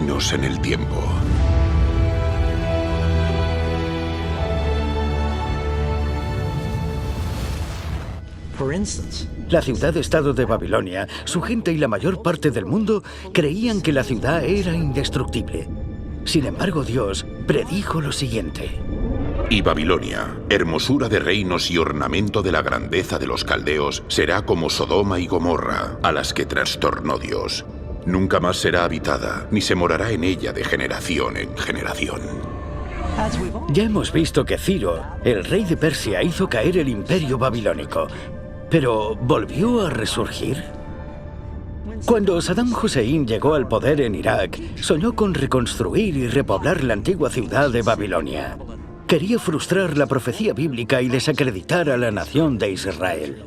reinos en el tiempo. La ciudad-estado de Babilonia, su gente y la mayor parte del mundo creían que la ciudad era indestructible. Sin embargo, Dios predijo lo siguiente. Y Babilonia, hermosura de reinos y ornamento de la grandeza de los caldeos, será como Sodoma y Gomorra, a las que trastornó Dios. Nunca más será habitada, ni se morará en ella de generación en generación. Ya hemos visto que Ciro, el rey de Persia, hizo caer el imperio babilónico. Pero, ¿volvió a resurgir? Cuando Saddam Hussein llegó al poder en Irak, soñó con reconstruir y repoblar la antigua ciudad de Babilonia. Quería frustrar la profecía bíblica y desacreditar a la nación de Israel.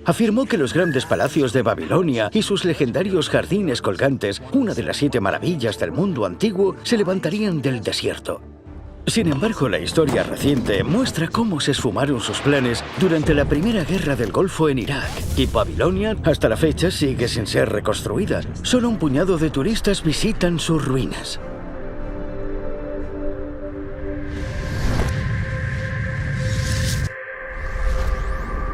Afirmó que los grandes palacios de Babilonia y sus legendarios jardines colgantes, una de las 7 maravillas del mundo antiguo, se levantarían del desierto. Sin embargo, la historia reciente muestra cómo se esfumaron sus planes durante la Primera Guerra del Golfo en Irak. Y Babilonia, hasta la fecha, sigue sin ser reconstruida. Solo un puñado de turistas visitan sus ruinas.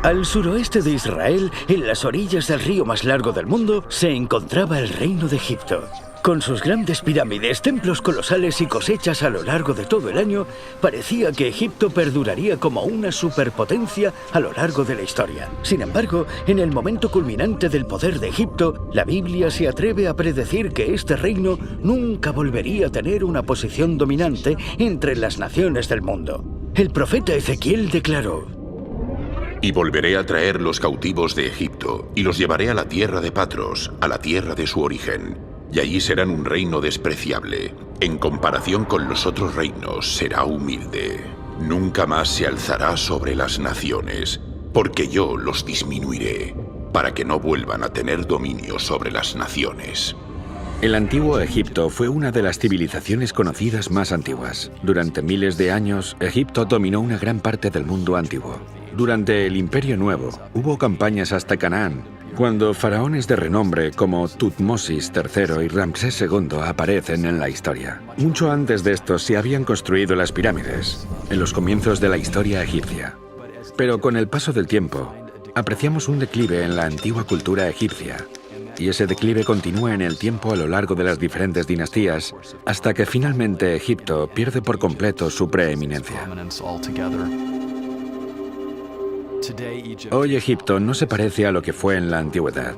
Al suroeste de Israel, en las orillas del río más largo del mundo, se encontraba el Reino de Egipto. Con sus grandes pirámides, templos colosales y cosechas a lo largo de todo el año, parecía que Egipto perduraría como una superpotencia a lo largo de la historia. Sin embargo, en el momento culminante del poder de Egipto, la Biblia se atreve a predecir que este reino nunca volvería a tener una posición dominante entre las naciones del mundo. El profeta Ezequiel declaró: Y volveré a traer los cautivos de Egipto, y los llevaré a la tierra de Patros, a la tierra de su origen. Y allí serán un reino despreciable. En comparación con los otros reinos, será humilde. Nunca más se alzará sobre las naciones, porque yo los disminuiré, para que no vuelvan a tener dominio sobre las naciones. El antiguo Egipto fue una de las civilizaciones conocidas más antiguas. Durante miles de años, Egipto dominó una gran parte del mundo antiguo. Durante el Imperio Nuevo, hubo campañas hasta Canaán, cuando faraones de renombre como Tutmosis III y Ramsés II aparecen en la historia. Mucho antes de esto se habían construido las pirámides, en los comienzos de la historia egipcia. Pero con el paso del tiempo, apreciamos un declive en la antigua cultura egipcia. Y ese declive continúa en el tiempo a lo largo de las diferentes dinastías, hasta que finalmente Egipto pierde por completo su preeminencia. Hoy Egipto no se parece a lo que fue en la antigüedad.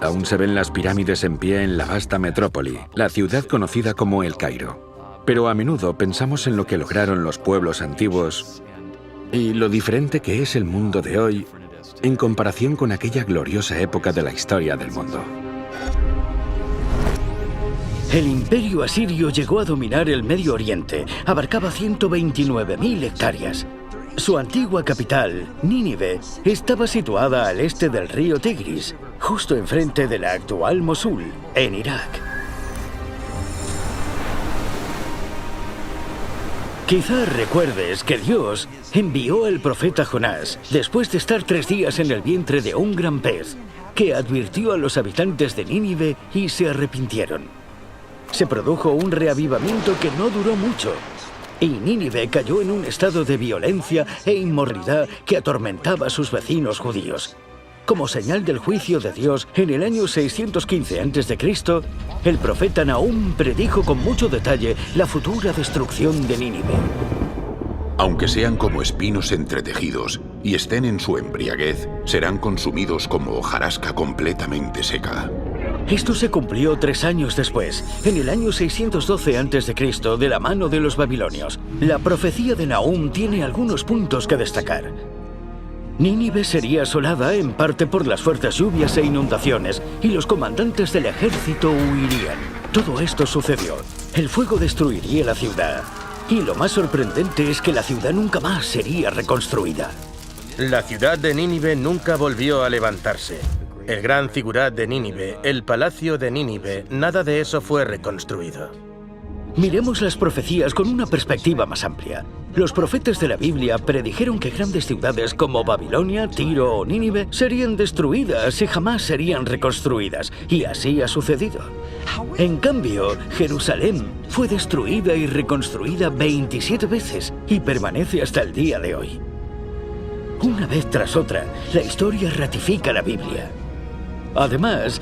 Aún se ven las pirámides en pie en la vasta metrópoli, la ciudad conocida como El Cairo. Pero a menudo pensamos en lo que lograron los pueblos antiguos y lo diferente que es el mundo de hoy en comparación con aquella gloriosa época de la historia del mundo. El imperio asirio llegó a dominar el Medio Oriente. Abarcaba 129.000 hectáreas. Su antigua capital, Nínive, estaba situada al este del río Tigris, justo enfrente de la actual Mosul, en Irak. Quizá recuerdes que Dios envió al profeta Jonás después de estar 3 días en el vientre de un gran pez, que advirtió a los habitantes de Nínive y se arrepintieron. Se produjo un reavivamiento que no duró mucho, y Nínive cayó en un estado de violencia e inmoralidad que atormentaba a sus vecinos judíos. Como señal del juicio de Dios, en el año 615 a.C., el profeta Nahum predijo con mucho detalle la futura destrucción de Nínive. Aunque sean como espinos entretejidos y estén en su embriaguez, serán consumidos como hojarasca completamente seca. Esto se cumplió 3 años después, en el año 612 a.C., de la mano de los babilonios. La profecía de Nahum tiene algunos puntos que destacar. Nínive sería asolada en parte por las fuertes lluvias e inundaciones, y los comandantes del ejército huirían. Todo esto sucedió. El fuego destruiría la ciudad. Y lo más sorprendente es que la ciudad nunca más sería reconstruida. La ciudad de Nínive nunca volvió a levantarse. El gran zigurat de Nínive, el palacio de Nínive, nada de eso fue reconstruido. Miremos las profecías con una perspectiva más amplia. Los profetas de la Biblia predijeron que grandes ciudades como Babilonia, Tiro o Nínive serían destruidas y jamás serían reconstruidas, y así ha sucedido. En cambio, Jerusalén fue destruida y reconstruida 27 veces y permanece hasta el día de hoy. Una vez tras otra, la historia ratifica la Biblia. Además,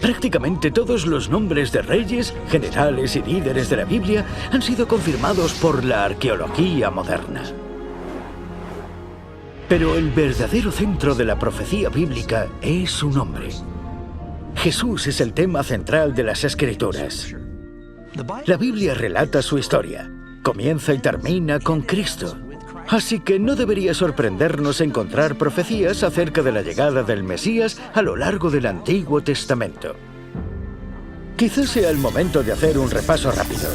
prácticamente todos los nombres de reyes, generales y líderes de la Biblia han sido confirmados por la arqueología moderna. Pero el verdadero centro de la profecía bíblica es su nombre. Jesús es el tema central de las Escrituras. La Biblia relata su historia. Comienza y termina con Cristo. Así que no debería sorprendernos encontrar profecías acerca de la llegada del Mesías a lo largo del Antiguo Testamento. Quizás sea el momento de hacer un repaso rápido.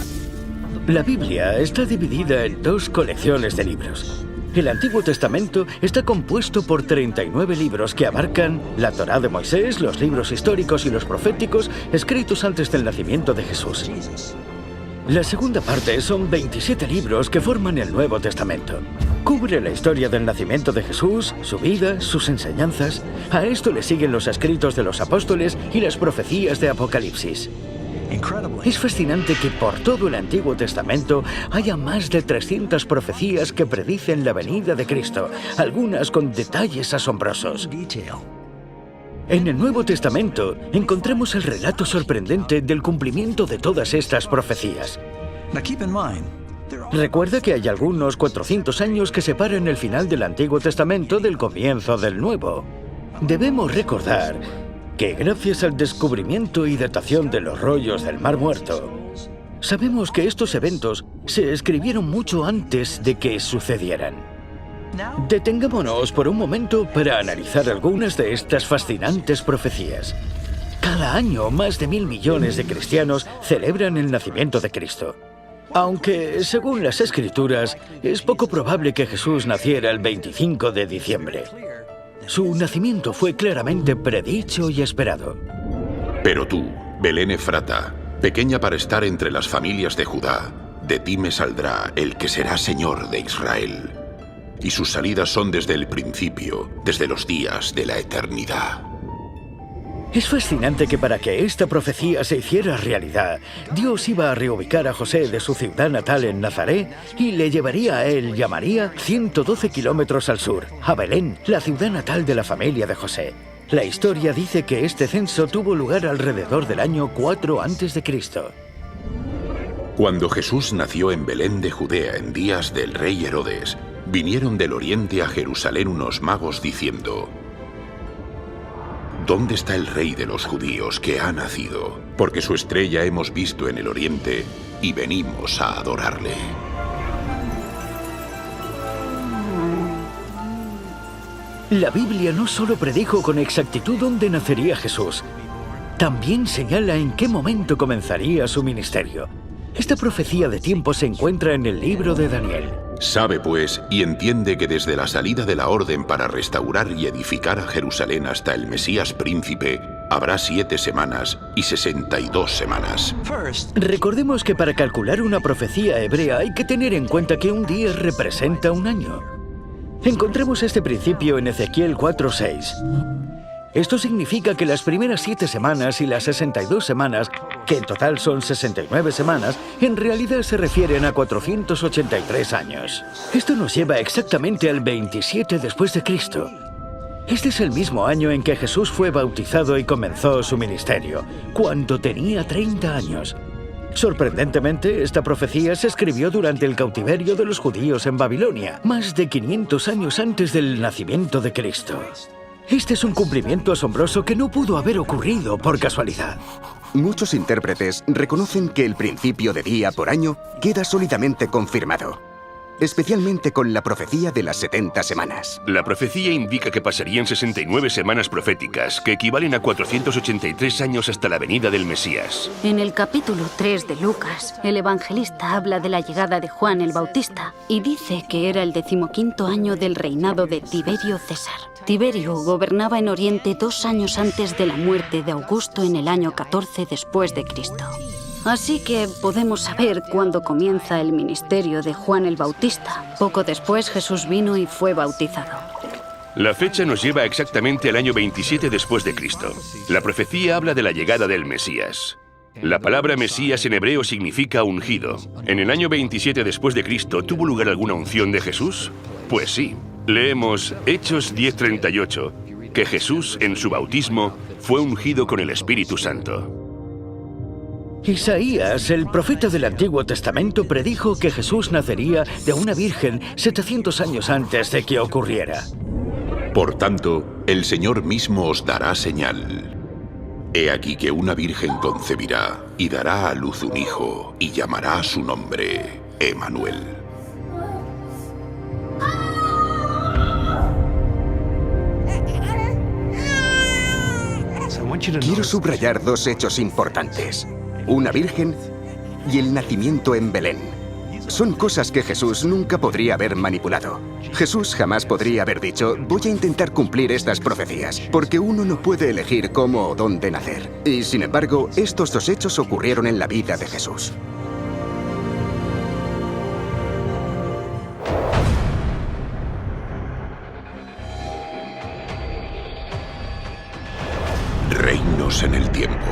La Biblia está dividida en dos colecciones de libros. El Antiguo Testamento está compuesto por 39 libros que abarcan la Torá de Moisés, los libros históricos y los proféticos escritos antes del nacimiento de Jesús. La segunda parte son 27 libros que forman el Nuevo Testamento. Cubre la historia del nacimiento de Jesús, su vida, sus enseñanzas. A esto le siguen los escritos de los apóstoles y las profecías de Apocalipsis. Es fascinante que por todo el Antiguo Testamento haya más de 300 profecías que predicen la venida de Cristo, algunas con detalles asombrosos. En el Nuevo Testamento encontramos el relato sorprendente del cumplimiento de todas estas profecías. Recuerda que hay algunos 400 años que separan el final del Antiguo Testamento del comienzo del Nuevo. Debemos recordar que gracias al descubrimiento y datación de los rollos del Mar Muerto, sabemos que estos eventos se escribieron mucho antes de que sucedieran. Detengámonos por un momento para analizar algunas de estas fascinantes profecías. Cada año, más de 1.000 millones de cristianos celebran el nacimiento de Cristo. Aunque, según las Escrituras, es poco probable que Jesús naciera el 25 de diciembre. Su nacimiento fue claramente predicho y esperado. Pero tú, Belén Efrata, pequeña para estar entre las familias de Judá, de ti me saldrá el que será Señor de Israel. Y sus salidas son desde el principio, desde los días de la eternidad. Es fascinante que para que esta profecía se hiciera realidad, Dios iba a reubicar a José de su ciudad natal en Nazaret y le llevaría a él y a María 112 kilómetros al sur, a Belén, la ciudad natal de la familia de José. La historia dice que este censo tuvo lugar alrededor del año 4 a.C. Cuando Jesús nació en Belén de Judea en días del rey Herodes, vinieron del oriente a Jerusalén unos magos diciendo: ¿Dónde está el rey de los judíos que ha nacido? Porque su estrella hemos visto en el oriente y venimos a adorarle. La Biblia no solo predijo con exactitud dónde nacería Jesús, también señala en qué momento comenzaría su ministerio. Esta profecía de tiempo se encuentra en el libro de Daniel. Sabe, pues, y entiende que desde la salida de la orden para restaurar y edificar a Jerusalén hasta el Mesías príncipe, habrá 7 semanas y 62 semanas. Recordemos que para calcular una profecía hebrea hay que tener en cuenta que un día representa un año. Encontremos este principio en Ezequiel 4:6. Esto significa que las primeras 7 semanas y las 62 semanas, que en total son 69 semanas, en realidad se refieren a 483 años. Esto nos lleva exactamente al 27 después de Cristo. Este es el mismo año en que Jesús fue bautizado y comenzó su ministerio, cuando tenía 30 años. Sorprendentemente, esta profecía se escribió durante el cautiverio de los judíos en Babilonia, más de 500 años antes del nacimiento de Cristo. Este es un cumplimiento asombroso que no pudo haber ocurrido por casualidad. Muchos intérpretes reconocen que el principio de día por año queda sólidamente confirmado, especialmente con la profecía de las 70 semanas. La profecía indica que pasarían 69 semanas proféticas, que equivalen a 483 años hasta la venida del Mesías. En el capítulo 3 de Lucas, el evangelista habla de la llegada de Juan el Bautista y dice que era el 15º año del reinado de Tiberio César. Tiberio gobernaba en Oriente 2 años antes de la muerte de Augusto en el año 14 después de Cristo. Así que podemos saber cuándo comienza el ministerio de Juan el Bautista. Poco después Jesús vino y fue bautizado. La fecha nos lleva exactamente al año 27 después de Cristo. La profecía habla de la llegada del Mesías. La palabra Mesías en hebreo significa ungido. ¿En el año 27 después de Cristo tuvo lugar alguna unción de Jesús? Pues sí. Leemos Hechos 10:38, que Jesús en su bautismo fue ungido con el Espíritu Santo. Isaías, el profeta del Antiguo Testamento, predijo que Jesús nacería de una virgen 700 años antes de que ocurriera. Por tanto, el Señor mismo os dará señal. He aquí que una virgen concebirá y dará a luz un hijo y llamará su nombre Emmanuel. Quiero subrayar dos hechos importantes: una virgen y el nacimiento en Belén. Son cosas que Jesús nunca podría haber manipulado. Jesús jamás podría haber dicho: voy a intentar cumplir estas profecías, porque uno no puede elegir cómo o dónde nacer. Y sin embargo, estos dos hechos ocurrieron en la vida de Jesús. Reinos en el tiempo.